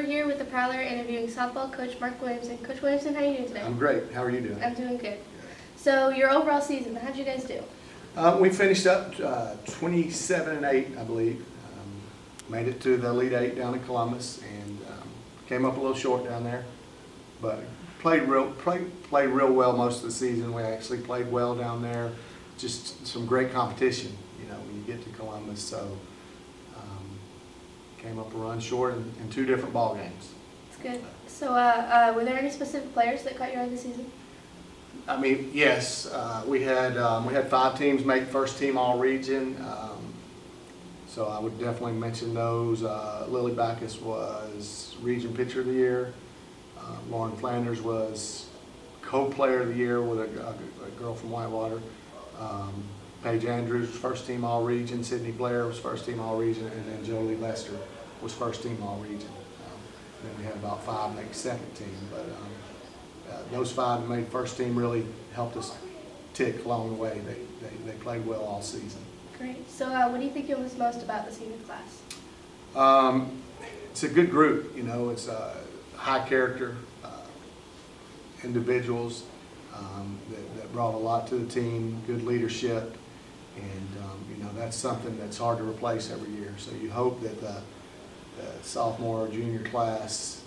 we're here with the Prowler interviewing softball coach Mark Williamson. Coach Williamson, how are you doing today? I'm great. How are you doing? I'm doing good. So your overall season, how'd you guys do? We finished up 27-8, I believe. Made it to the Elite Eight down in Columbus, and came up a little short down there, but played real well most of the season. We actually played well down there. Just some great competition, you know, when you get to Columbus. So came up a run short in two different ball games. That's good. So were there any specific players that caught your eye this season? I mean, yes, we had 5 teams make first team all region. So I would definitely mention those. Lily Backus was region pitcher of the year. Lauren Flanders was co-player of the year with a girl from Whitewater. Paige Andrews was first team all region. Sydney Blair was first team all region, and then Jolie Lester was first team all region. Then we had about 5 make second team, but those 5 that made first team really helped us tick along the way. They played well all season. Great. So what do you think you'll miss most about the senior class? It's a good group, you know. It's high character individuals that brought a lot to the team, good leadership, and you know, that's something that's hard to replace every year. So you hope that the sophomore or junior class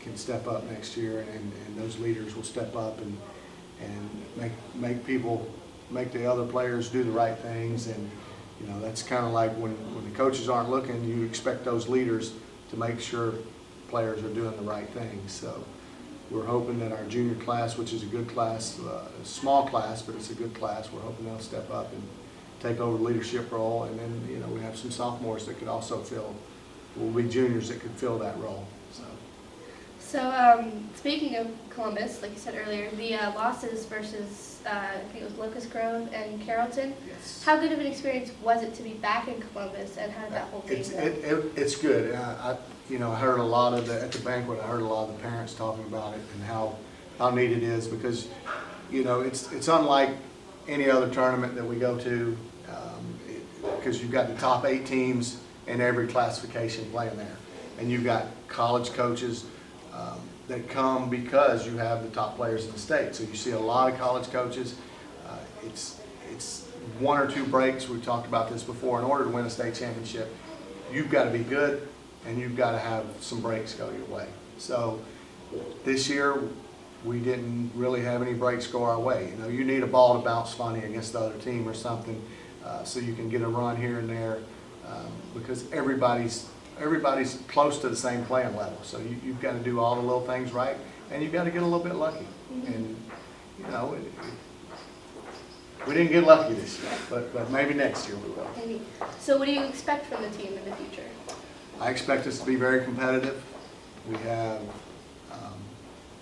can step up next year, and those leaders will step up and make the other players do the right things. And you know, that's kind of like when the coaches aren't looking, you expect those leaders to make sure players are doing the right things. So we're hoping that our junior class, which is a good class, a small class, but it's a good class, we're hoping they'll step up and take over the leadership role. And then, you know, we have some sophomores that could also will be juniors that could fill that role. So speaking of Columbus, like you said earlier, the losses versus I think it was Locust Grove and Carrollton. Yes. How good of an experience was it to be back in Columbus, and how did that whole thing go? It's good. You know, I heard a lot of at the banquet. I heard a lot of the parents talking about it and how neat it is, because you know, it's unlike any other tournament that we go to, because you've got the top 8 teams in every classification playing there, and you've got college coaches that come because you have the top players in the state. So you see a lot of college coaches. It's 1 or 2 breaks. We've talked about this before. In order to win a state championship, you've got to be good, and you've got to have some breaks go your way. So this year, we didn't really have any breaks go our way. You know, you need a ball to bounce funny against the other team or something, so you can get a run here and there, because everybody's close to the same playing level. So you've got to do all the little things right, and you've got to get a little bit lucky. Mm-hmm. And you know, we didn't get lucky this year, but maybe next year we will. Maybe. So what do you expect from the team in the future? I expect us to be very competitive. We have,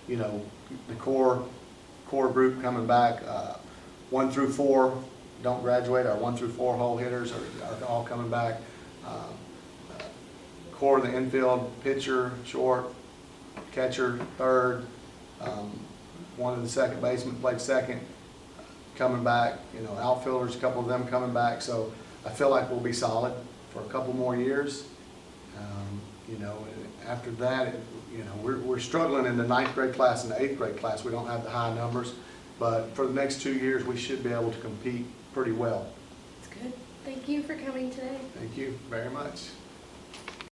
you know, the core group coming back. 1 through 4 don't graduate. Our 1 through 4 hole hitters are all coming back. Core of the infield, pitcher, short, catcher, third. One of the second basemen played second, coming back. You know, outfielders, a couple of them coming back. So I feel like we'll be solid for a couple more years. You know, after that, you know, we're struggling in the 9th grade class and the 8th grade class. We don't have the high numbers, but for the next 2 years, we should be able to compete pretty well. That's good. Thank you for coming today. Thank you very much.